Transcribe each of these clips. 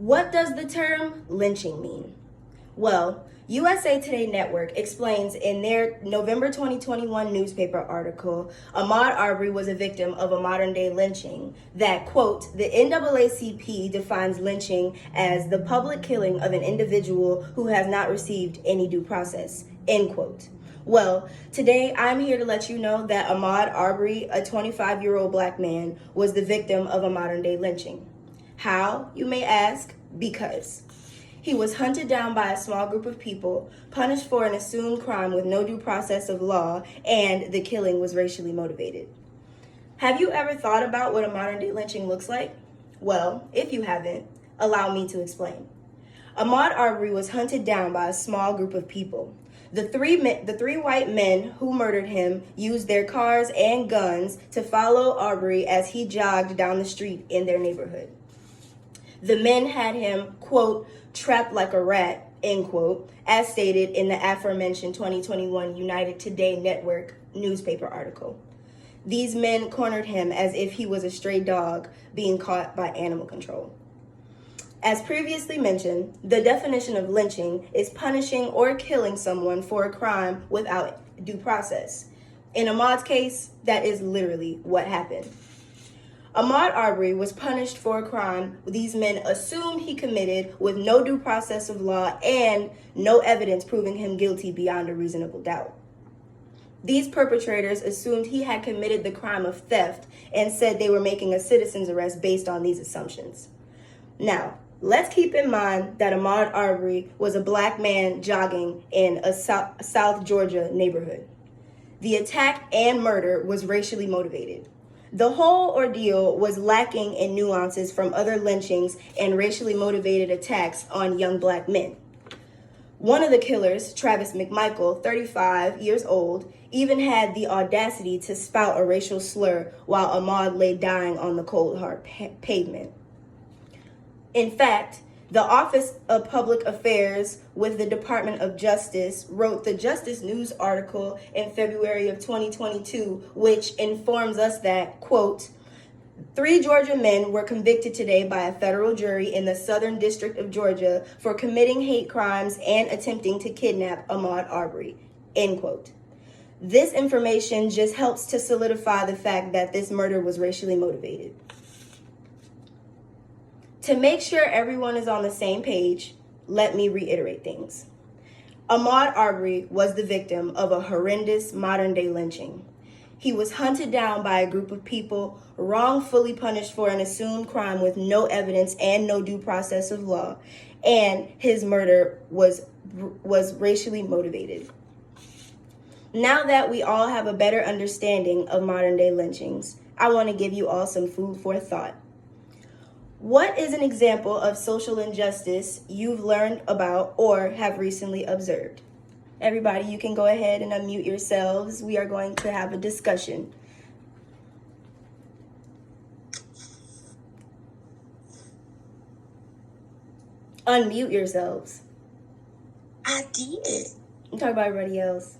What does the term lynching mean? Well, USA Today Network explains in their November 2021 newspaper article, Ahmaud Arbery was a victim of a modern-day lynching, that, quote, the NAACP defines lynching as the public killing of an individual who has not received any due process, end quote. Well, today I'm here to let you know that Ahmaud Arbery, a 25-year-old black man, was the victim of a modern-day lynching. How, you may ask? Because he was hunted down by a small group of people, punished for an assumed crime with no due process of law, and the killing was racially motivated. Have you ever thought about what a modern-day lynching looks like? Well, if you haven't, allow me to explain. Ahmaud Arbery was hunted down by a small group of people. The three white men who murdered him used their cars and guns to follow Arbery as he jogged down the street in their neighborhood. The men had him, quote, trapped like a rat, end quote, as stated in the aforementioned 2021 United Today Network newspaper article. These men cornered him as if he was a stray dog being caught by animal control. As previously mentioned, the definition of lynching is punishing or killing someone for a crime without due process. In Ahmaud's case, that is literally what happened. Ahmaud Arbery was punished for a crime these men assumed he committed with no due process of law and no evidence proving him guilty beyond a reasonable doubt. These perpetrators assumed he had committed the crime of theft and said they were making a citizen's arrest based on these assumptions. Now, let's keep in mind that Ahmaud Arbery was a black man jogging in a South Georgia neighborhood. The attack and murder was racially motivated. The whole ordeal was lacking in nuances from other lynchings and racially motivated attacks on young black men. One of the killers, Travis McMichael, 35 years old, even had the audacity to spout a racial slur while Ahmaud lay dying on the cold, hard pavement. In fact, the Office of Public Affairs with the Department of Justice wrote the Justice News article in February of 2022, which informs us that, quote, 3 Georgia men were convicted today by a federal jury in the Southern District of Georgia for committing hate crimes and attempting to kidnap Ahmaud Arbery, end quote. This information just helps to solidify the fact that this murder was racially motivated. To make sure everyone is on the same page, let me reiterate things. Ahmaud Arbery was the victim of a horrendous modern-day lynching. He was hunted down by a group of people, wrongfully punished for an assumed crime with no evidence and no due process of law, and his murder was racially motivated. Now that we all have a better understanding of modern-day lynchings, I want to give you all some food for thought. What is an example of social injustice you've learned about or have recently observed? Everybody, you can go ahead and unmute yourselves. We are going to have a discussion. Unmute yourselves. I did. I'm talking about everybody else.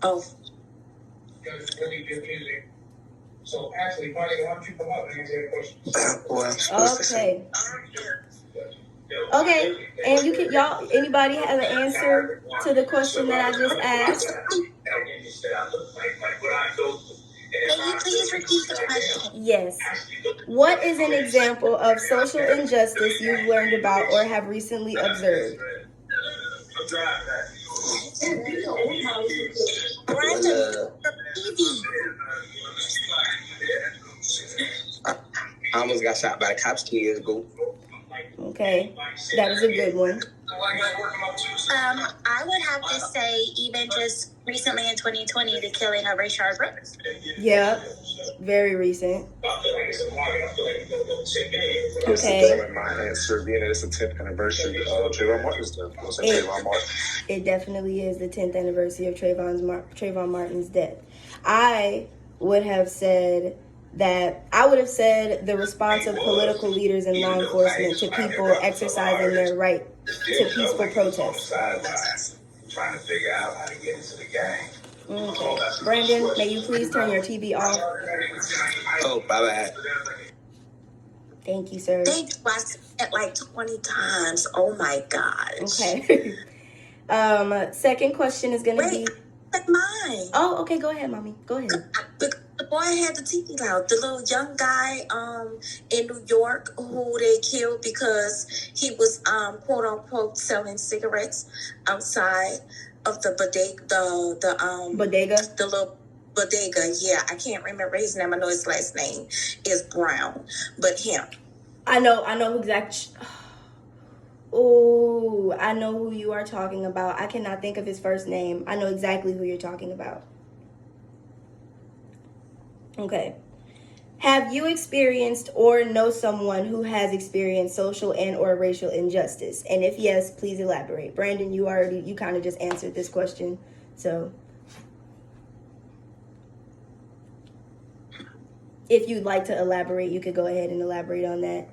Oh. So actually, Marty, why don't you come up and answer that question? Okay. Okay, and you can anybody have an answer to the question that I just asked? Can you please repeat the question? Yes. What is an example of social injustice you've learned about or have recently observed? Brandon, I almost got shot by the cops 2 years ago. Okay, that was a good one. I would have to say even just recently in 2020, the killing of Ahmaud Arbery. Yeah, very recent. Okay. My answer being that it's the 10th anniversary of Trayvon Martin's death. It definitely is the 10th anniversary of Trayvon Martin's death. I would have said the response of political leaders and law enforcement to people exercising their right to peaceful protest. Trying to figure out how to get into the game. Okay. Brandon, may you please turn your TV off? Oh, bye-bye. Thank you, sir. Thanks, At like 20 times. Oh my gosh. Okay. Second question is gonna be. Like mine. Oh, okay. Go ahead, mommy. Go ahead. The boy had the TV loud. The little young guy in New York who they killed because he was quote unquote selling cigarettes outside of the Bodega. the little bodega. Yeah, I can't remember his name. I know his last name is Brown, but him. I know exactly. Oh, I know who you are talking about. I cannot think of his first name. I know exactly who you're talking about. Okay. Have you experienced or know someone who has experienced social and or racial injustice? And if yes, please elaborate. Brandon, you kind of just answered this question. So if you'd like to elaborate, you could go ahead and elaborate on that.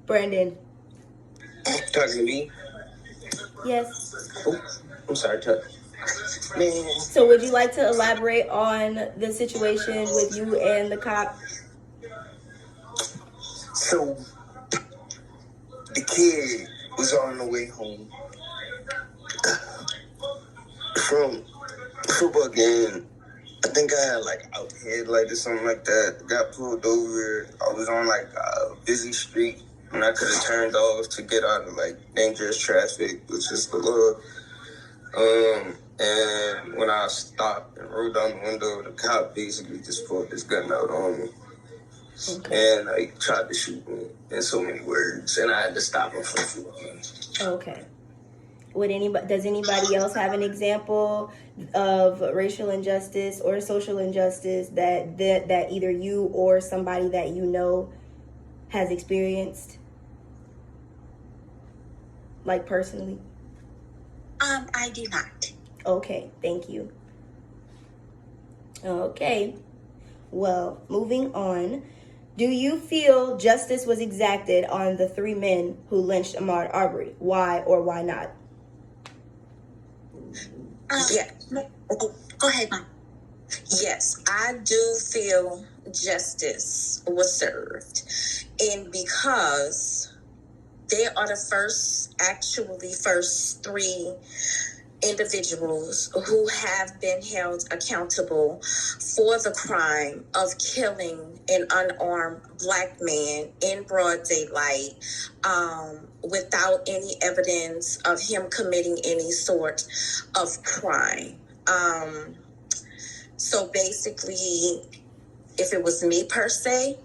Brandon. Talking to me? Yes. Oh, I'm sorry, man. So would you like to elaborate on the situation with you and the cop? So, the kid was on the way home from football game. I think I had like out headlight or something like that. Got pulled over. I was on like a busy street and I could have turned off to get out of like dangerous traffic, which is the little. And when I stopped and rolled down the window, the cop basically just pulled his gun out on me. Okay. And like tried to shoot me in so many words, and I had to stop him from shooting me. Okay. Does anybody else have an example of racial injustice or social injustice that either you or somebody that you know has experienced, like personally? I do not. Okay, thank you. Okay, well, moving on. Do you feel justice was exacted on the 3 men who lynched Ahmaud Arbery? Why or why not? Yeah. Go ahead, Mom. Yes, I do feel justice was served. And because they are the first 3 individuals who have been held accountable for the crime of killing an unarmed Black man in broad daylight without any evidence of him committing any sort of crime. So basically, if it was me per se,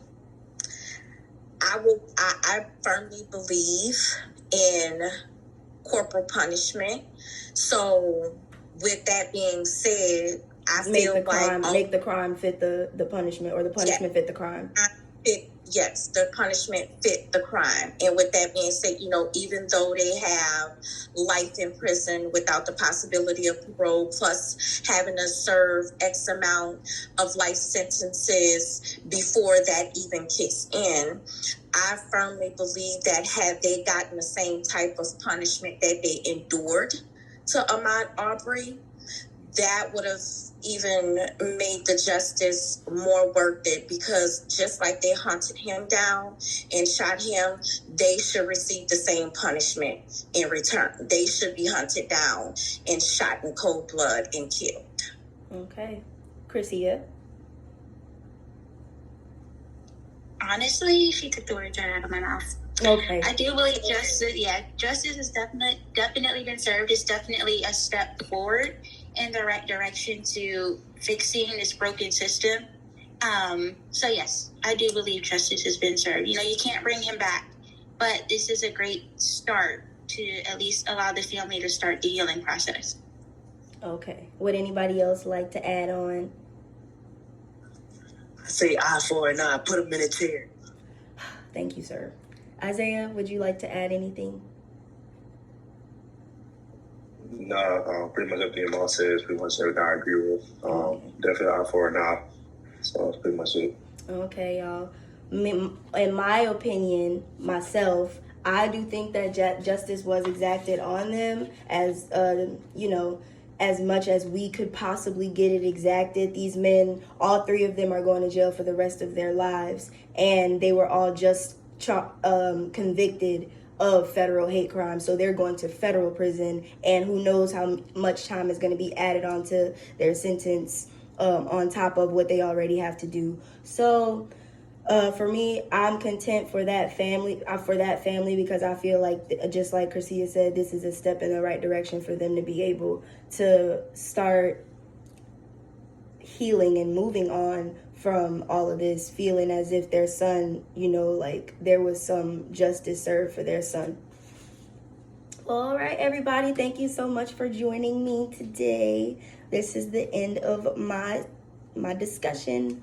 I firmly believe in corporal punishment. So with that being said, I feel make the crime fit the punishment, or the punishment fit the crime. Yes, the punishment fit the crime. And with that being said, even though they have life in prison without the possibility of parole, plus having to serve X amount of life sentences before that even kicks in, I firmly believe that had they gotten the same type of punishment that they endured to Ahmaud Arbery, that would have even made the justice more worth it, because just like they hunted him down and shot him, they should receive the same punishment in return. They should be hunted down and shot in cold blood and killed. Okay. Chrissia? Honestly, she took the words right out of my mouth. Okay. I do believe justice has definitely been served. It's definitely a step forward in the right direction to fixing this broken system. So yes, I do believe justice has been served. You can't bring him back, but this is a great start to at least allow the family to start the healing process. Okay. Would anybody else like to add on? I say eye for an eye, put him in a chair. Thank you, sir. Isaiah, would you like to add anything? No, pretty much everything Ahmaud says, pretty much everything I agree with. Definitely eye for an eye. So that's pretty much it. Okay, y'all. In my opinion, myself, I do think that justice was exacted on them, as as much as we could possibly get it exacted. These men, all three of them, are going to jail for the rest of their lives, and they were all just convicted of federal hate crimes, so they're going to federal prison, and who knows how much time is going to be added onto their sentence on top of what they already have to do. So for me, I'm content for that family, because I feel like, just like Chrisia said, this is a step in the right direction for them to be able to start healing and moving on from all of this, feeling as if their son, like there was some justice served for their son. All right, everybody, thank you so much for joining me today. This is the end of my discussion.